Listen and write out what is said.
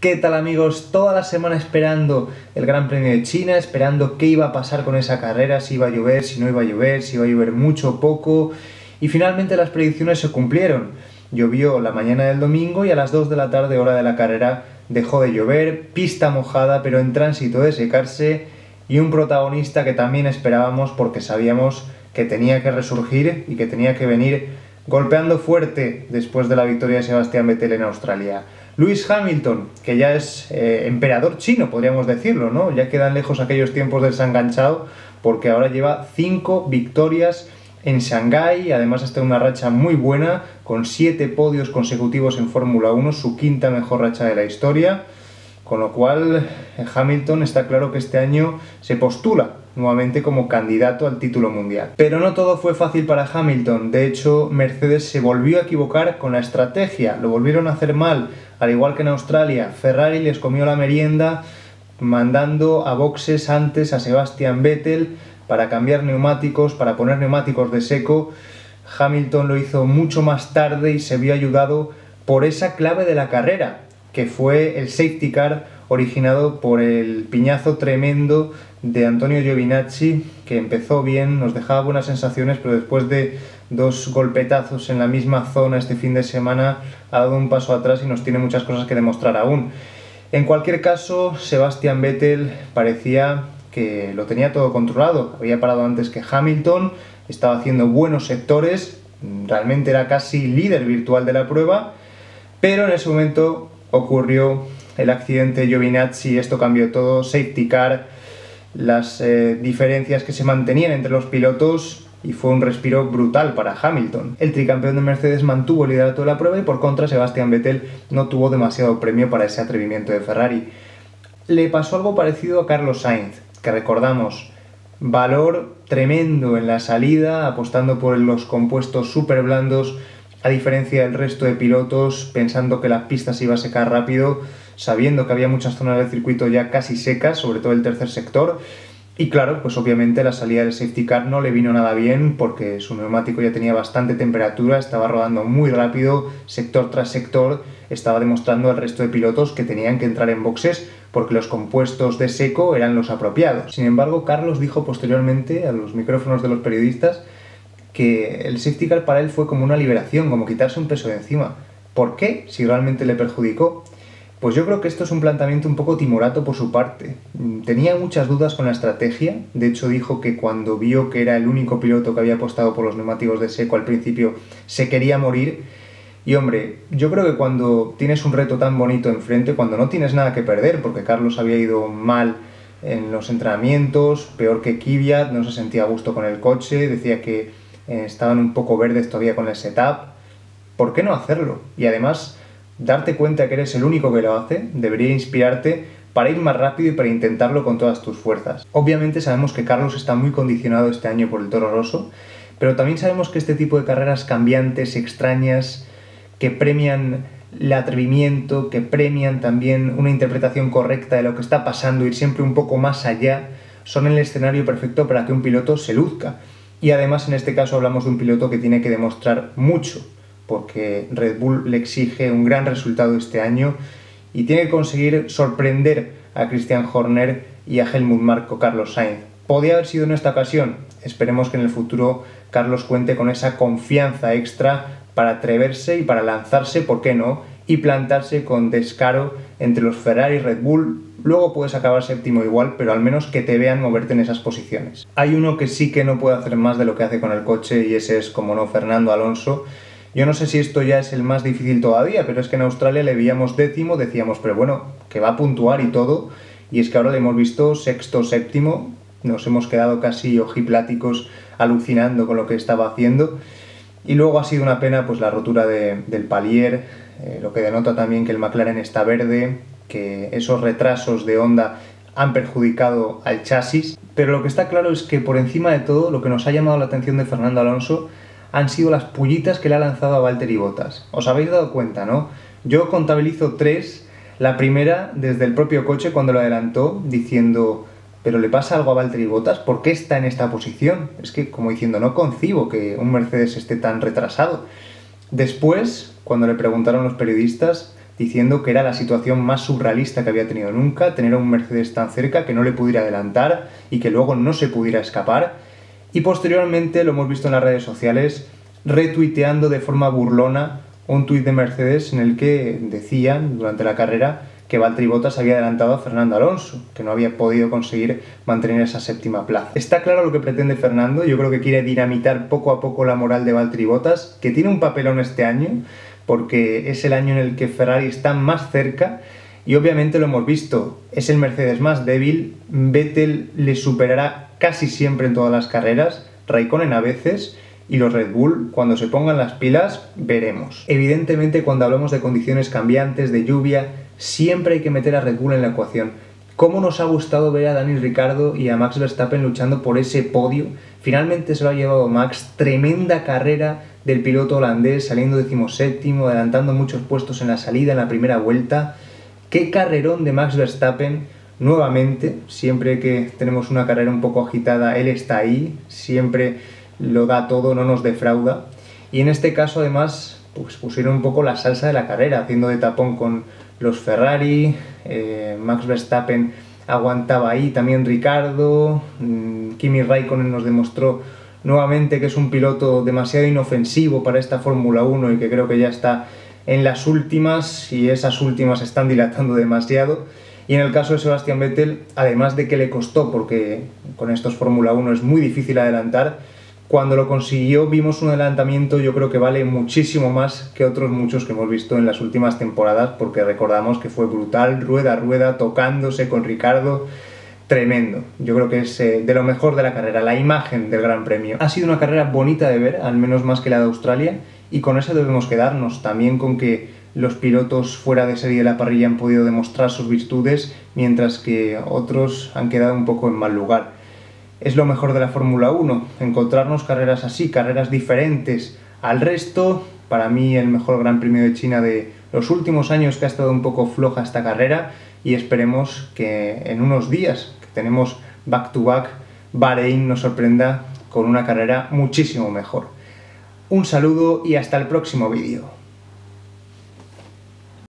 ¿Qué tal, amigos? Toda la semana esperando el Gran Premio de China, esperando qué iba a pasar con esa carrera, si iba a llover, si no iba a llover, si iba a llover mucho o poco, y finalmente las predicciones se cumplieron. Llovió la mañana del domingo y a las 2 de la tarde, hora de la carrera, dejó de llover, pista mojada pero en tránsito de secarse, y un protagonista que también esperábamos porque sabíamos que tenía que resurgir y que tenía que venir golpeando fuerte después de la victoria de Sebastian Vettel en Australia. Lewis Hamilton, que ya es emperador chino, podríamos decirlo, ¿no? Ya quedan lejos aquellos tiempos del desenganchado, porque ahora lleva 5 victorias en Shanghái, además está en una racha muy buena, con 7 podios consecutivos en Fórmula 1, su quinta mejor racha de la historia, con lo cual Hamilton está claro que este año se postula nuevamente como candidato al título mundial. Pero no todo fue fácil para Hamilton, de hecho Mercedes se volvió a equivocar con la estrategia, lo volvieron a hacer mal, al igual que en Australia. Ferrari les comió la merienda mandando a boxes antes a Sebastian Vettel para cambiar neumáticos, para poner neumáticos de seco. Hamilton lo hizo mucho más tarde y se vio ayudado por esa clave de la carrera, que fue el safety car originado por el piñazo tremendo de Antonio Giovinazzi, que empezó bien, nos dejaba buenas sensaciones, pero después de 2 golpetazos en la misma zona este fin de semana ha dado un paso atrás y nos tiene muchas cosas que demostrar aún. En cualquier caso, Sebastian Vettel parecía que lo tenía todo controlado, había parado antes que Hamilton, estaba haciendo buenos sectores, realmente era casi líder virtual de la prueba, pero en ese momento ocurrió el accidente de Giovinazzi, esto cambió todo, safety car, las diferencias que se mantenían entre los pilotos, y fue un respiro brutal para Hamilton. El tricampeón de Mercedes mantuvo el liderato de la prueba y por contra Sebastian Vettel no tuvo demasiado premio para ese atrevimiento de Ferrari. Le pasó algo parecido a Carlos Sainz, que recordamos, valor tremendo en la salida, apostando por los compuestos súper blandos, a diferencia del resto de pilotos, pensando que la pista se iba a secar rápido, sabiendo que había muchas zonas del circuito ya casi secas, sobre todo el tercer sector, y claro, pues obviamente la salida del safety car no le vino nada bien porque su neumático ya tenía bastante temperatura, estaba rodando muy rápido, sector tras sector, estaba demostrando al resto de pilotos que tenían que entrar en boxes porque los compuestos de seco eran los apropiados. Sin embargo, Carlos dijo posteriormente a los micrófonos de los periodistas que el safety car para él fue como una liberación, como quitarse un peso de encima. ¿Por qué? Si realmente le perjudicó. Pues yo creo que esto es un planteamiento un poco timorato por su parte. Tenía muchas dudas con la estrategia, de hecho dijo que cuando vio que era el único piloto que había apostado por los neumáticos de seco al principio se quería morir. Y hombre, yo creo que cuando tienes un reto tan bonito enfrente, cuando no tienes nada que perder, porque Carlos había ido mal en los entrenamientos, peor que Kvyat, no se sentía a gusto con el coche, decía que estaban un poco verdes todavía con el setup, ¿por qué no hacerlo? Y además, darte cuenta que eres el único que lo hace debería inspirarte para ir más rápido y para intentarlo con todas tus fuerzas. Obviamente sabemos que Carlos está muy condicionado este año por el Toro Rosso, pero también sabemos que este tipo de carreras cambiantes, extrañas, que premian el atrevimiento, que premian también una interpretación correcta de lo que está pasando, ir siempre un poco más allá, son el escenario perfecto para que un piloto se luzca. Y además en este caso hablamos de un piloto que tiene que demostrar mucho, porque Red Bull le exige un gran resultado este año y tiene que conseguir sorprender a Christian Horner y a Helmut Marko Carlos Sainz. ¿Podría haber sido en esta ocasión? Esperemos que en el futuro Carlos cuente con esa confianza extra para atreverse y para lanzarse, ¿por qué no?, y plantarse con descaro entre los Ferrari y Red Bull. Luego puedes acabar séptimo igual, pero al menos que te vean moverte en esas posiciones. Hay uno que sí que no puede hacer más de lo que hace con el coche y ese es, como no, Fernando Alonso. Yo no sé si esto ya es el más difícil todavía, pero es que en Australia le veíamos décimo, decíamos, pero bueno, que va a puntuar y todo, y es que ahora le hemos visto sexto, séptimo, nos hemos quedado casi ojipláticos alucinando con lo que estaba haciendo, y luego ha sido una pena pues la rotura del palier, lo que denota también que el McLaren está verde, que esos retrasos de Honda han perjudicado al chasis, pero lo que está claro es que por encima de todo lo que nos ha llamado la atención de Fernando Alonso han sido las pullitas que le ha lanzado a Valtteri Bottas. ¿Os habéis dado cuenta, no? Yo contabilizo 3, la primera desde el propio coche cuando lo adelantó, diciendo, ¿pero le pasa algo a Valtteri Bottas? ¿Por qué está en esta posición? Es que, como diciendo, no concibo que un Mercedes esté tan retrasado. Después, cuando le preguntaron los periodistas, diciendo que era la situación más surrealista que había tenido nunca, tener a un Mercedes tan cerca que no le pudiera adelantar y que luego no se pudiera escapar. Y posteriormente lo hemos visto en las redes sociales retuiteando de forma burlona un tuit de Mercedes en el que decían durante la carrera que Valtteri Bottas había adelantado a Fernando Alonso, que no había podido conseguir mantener esa séptima plaza. Está claro lo que pretende Fernando, yo creo que quiere dinamitar poco a poco la moral de Valtteri Bottas, que tiene un papelón este año, porque es el año en el que Ferrari está más cerca, y obviamente lo hemos visto, es el Mercedes más débil, Vettel le superará casi siempre en todas las carreras, Raikkonen a veces, y los Red Bull, cuando se pongan las pilas, veremos. Evidentemente, cuando hablamos de condiciones cambiantes, de lluvia, siempre hay que meter a Red Bull en la ecuación. ¿Cómo nos ha gustado ver a Daniel Ricciardo y a Max Verstappen luchando por ese podio? Finalmente se lo ha llevado Max, tremenda carrera del piloto holandés, saliendo 17º, adelantando muchos puestos en la salida, en la primera vuelta. ¡Qué carrerón de Max Verstappen! Nuevamente, siempre que tenemos una carrera un poco agitada, él está ahí, siempre lo da todo, no nos defrauda. Y en este caso, además, pues pusieron un poco la salsa de la carrera, haciendo de tapón con los Ferrari, Max Verstappen aguantaba ahí, también Ricciardo, Kimi Raikkonen nos demostró nuevamente que es un piloto demasiado inofensivo para esta Fórmula 1 y que creo que ya está en las últimas, y esas últimas están dilatando demasiado. Y en el caso de Sebastian Vettel, además de que le costó, porque con estos Fórmula 1 es muy difícil adelantar, cuando lo consiguió vimos un adelantamiento, yo creo que vale muchísimo más que otros muchos que hemos visto en las últimas temporadas, porque recordamos que fue brutal, rueda a rueda, tocándose con Ricciardo, tremendo. Yo creo que es de lo mejor de la carrera, la imagen del Gran Premio. Ha sido una carrera bonita de ver, al menos más que la de Australia, y con eso debemos quedarnos, también con que los pilotos fuera de serie de la parrilla han podido demostrar sus virtudes, mientras que otros han quedado un poco en mal lugar. Es lo mejor de la Fórmula 1, encontrarnos carreras así, carreras diferentes al resto. Para mí el mejor Gran Premio de China de los últimos años, que ha estado un poco floja esta carrera, y esperemos que en unos días, que tenemos back-to-back, Bahrein nos sorprenda con una carrera muchísimo mejor. Un saludo y hasta el próximo vídeo.